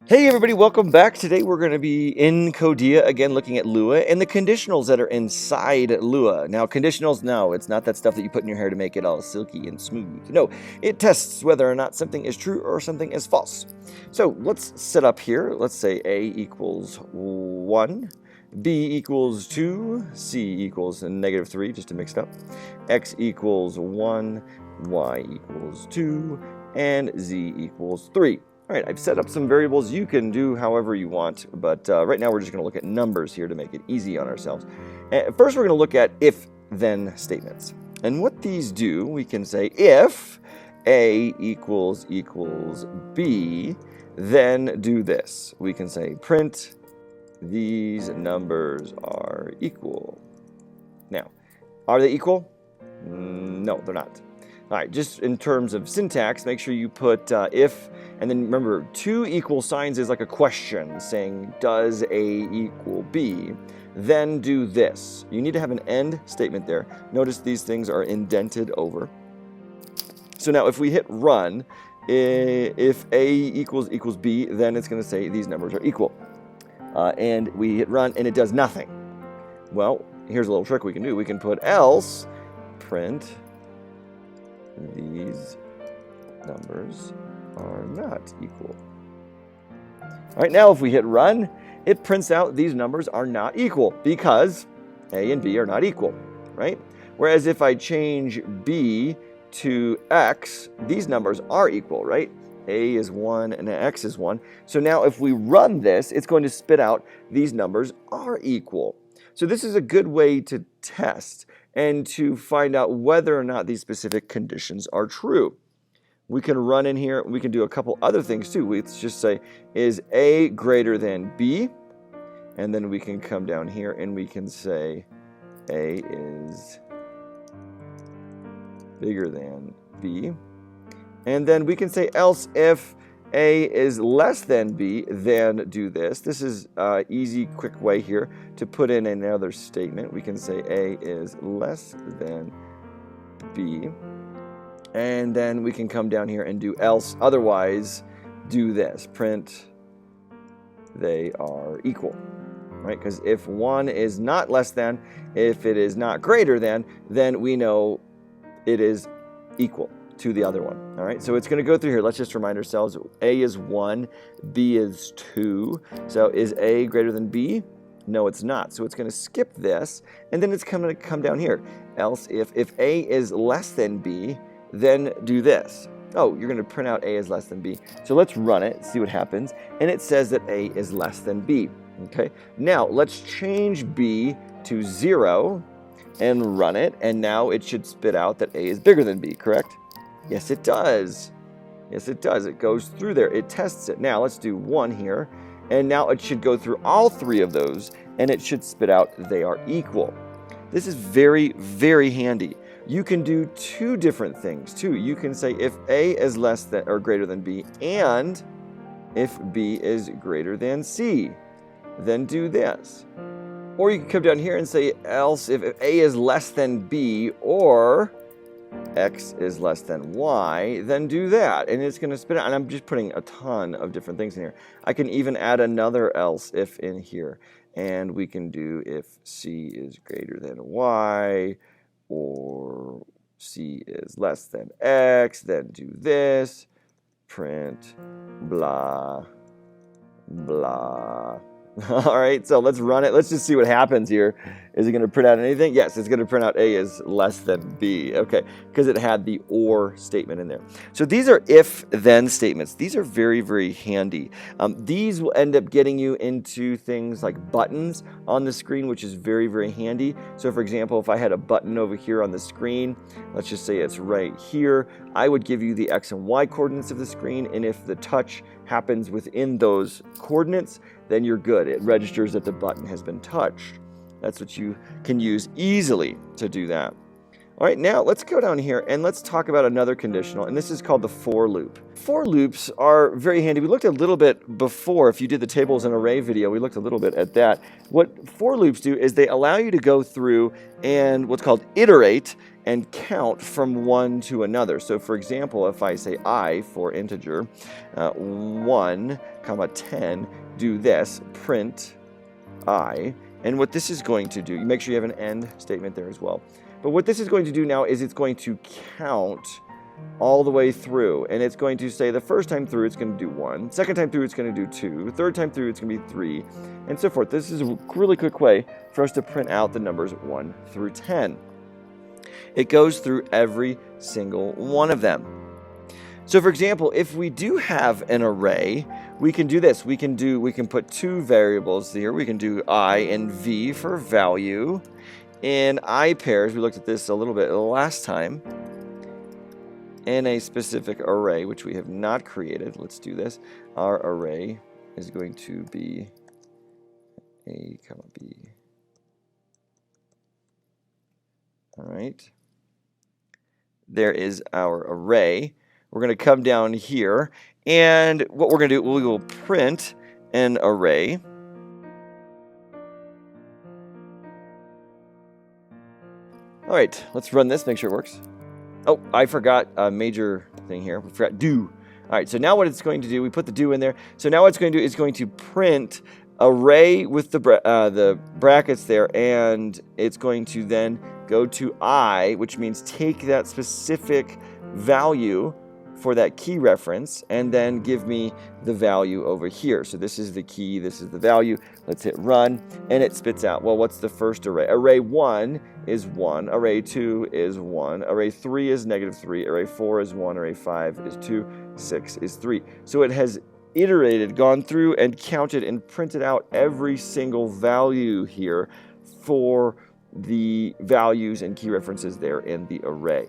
Hey everybody, welcome back. Today we're going to be in Codea again looking at Lua and the conditionals that are inside Lua. Now conditionals, no, it's not that stuff that you put in your hair to make it all silky and smooth. No, it tests whether or not something is true or something is false. So let's set up here. Let's say A equals 1, B equals 2, C equals -3, just to mix it up, X equals 1, Y equals 2, and Z equals 3. All right, I've set up some variables. You can do however you want, but right now we're just going to look at numbers here to make it easy on ourselves. First, we're going to look at if-then statements. And what these do, we can say if A equals B, then do this. We can say print these numbers are equal. Now, are they equal? No, they're not. All right, just in terms of syntax, make sure you put if, and then remember, 2 equal signs is like a question saying, does A equal B? Then do this. You need to have an end statement there. Notice these things are indented over. So now if we hit run, if A equals B, then it's going to say these numbers are equal. And we hit run, and it does nothing. Well, here's a little trick we can do. We can put else print these numbers are not equal. All right, now if we hit run, it prints out these numbers are not equal because A and B are not equal, right? Whereas if I change B to X, these numbers are equal, right? A is 1 and X is 1. So now if we run this, it's going to spit out these numbers are equal. So this is a good way to test and to find out whether or not these specific conditions are true. We can run in here. We can do a couple other things too. Let's just say, is A greater than B? And then we can come down here and we can say A is bigger than B. And then we can say else if A is less than B, then do this. This is an easy, quick way here to put in another statement. We can say A is less than B. And then we can come down here and do else. Otherwise, do this. Print they are equal. Right? Because if 1 is not less than, if it is not greater than, then we know it is equal to the other one. All right, so it's going to go through here. Let's just remind ourselves, A is 1, B is 2. So is A greater than B? No, it's not. So it's going to skip this, and then it's going to come down here. Else if A is less than B, then do this. Oh, you're going to print out A is less than B. So let's run it, see what happens. And it says that A is less than B. Okay, now let's change B to 0 and run it, and now it should spit out that A is bigger than B, correct? Yes, it does. Yes, it does. It goes through there. It tests it. Now, let's do 1 here. And now it should go through all 3 of those, and it should spit out they are equal. This is very, very handy. You can do 2 different things, too. You can say if A is less than or greater than B, and if B is greater than C, then do this. Or you can come down here and say else if A is less than B, or X is less than Y, then do that. And it's going to spit out. And I'm just putting a ton of different things in here. I can even add another else if in here. And we can do if C is greater than Y, or C is less than X, then do this. Print blah, blah. All right, so let's run it. Let's just see what happens here. Is it going to print out anything? Yes, it's going to print out A is less than B. Okay, because it had the or statement in there. So these are if-then statements. These are very, very handy. These will end up getting you into things like buttons on the screen, which is very, very handy. So for example, if I had a button over here on the screen, let's just say it's right here, I would give you the X and Y coordinates of the screen, and if the touch happens within those coordinates, then you're good. It registers that the button has been touched. That's what you can use easily to do that. All right, now let's go down here and let's talk about another conditional, and this is called the for loop. For loops are very handy. We looked a little bit before, if you did the tables and array video, we looked a little bit at that. What for loops do is they allow you to go through and what's called iterate and count from one to another. So for example, if I say I for integer, 1, 10, do this, print I, and what this is going to do, you make sure you have an end statement there as well. But what this is going to do now is it's going to count all the way through, and it's going to say the first time through it's going to do 1, second time through it's going to do 2, third time through it's going to be 3, and so forth. This is a really quick way for us to print out the numbers 1 through 10. It goes through every single one of them. So for example, if we do have an array, we can do this. We can put two variables here. We can do I and V for value. In I pairs, we looked at this a little bit last time, in a specific array, which we have not created. Let's do this. Our array is going to be A, B. All right. There is our array. We're going to come down here, and what we're going to do, we will print an array. All right, let's run this, make sure it works. Oh, I forgot a major thing here. We forgot do. All right, so now what it's going to do, we put the do in there. So now what it's going to do is going to print array with the brackets there, and it's going to then go to I, which means take that specific value for that key reference and then give me the value over here. So this is the key, this is the value. Let's hit run, and it spits out, well, what's the first array? Array 1 is 1, array 2 is 1, array 3 is -3, array 4 is 1, array 5 is 2, 6 is 3. So it has iterated, gone through and counted and printed out every single value here for the values and key references there in the array.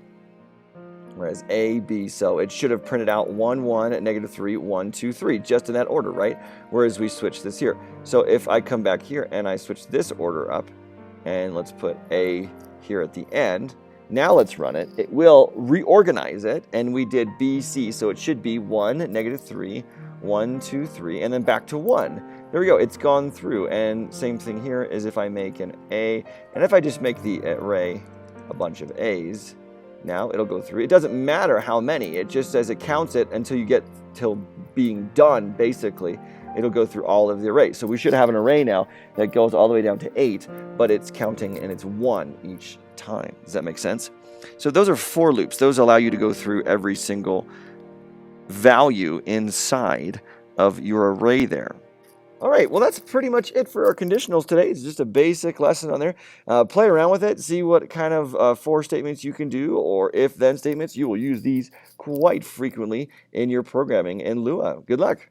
Whereas A, B, so it should have printed out 1, 1, -3, 1, 2, 3, just in that order, right? Whereas we switch this here. So if I come back here and I switch this order up, and let's put A here at the end, now let's run it. It will reorganize it, and we did B, C, so it should be 1, -3, 1, 2, 3, and then back to 1. There we go, it's gone through, and same thing here is if I make an A, and if I just make the array a bunch of A's, now it'll go through. It doesn't matter how many, it just says it counts it until you get till being done, basically. It'll go through all of the arrays. So we should have an array now that goes all the way down to 8, but it's counting and it's 1 each time. Does that make sense? So those are for loops. Those allow you to go through every single value inside of your array there. All right, well, that's pretty much it for our conditionals today. It's just a basic lesson on there. Play around with it, see what kind of for statements you can do, or if-then statements. You will use these quite frequently in your programming in Lua. Good luck.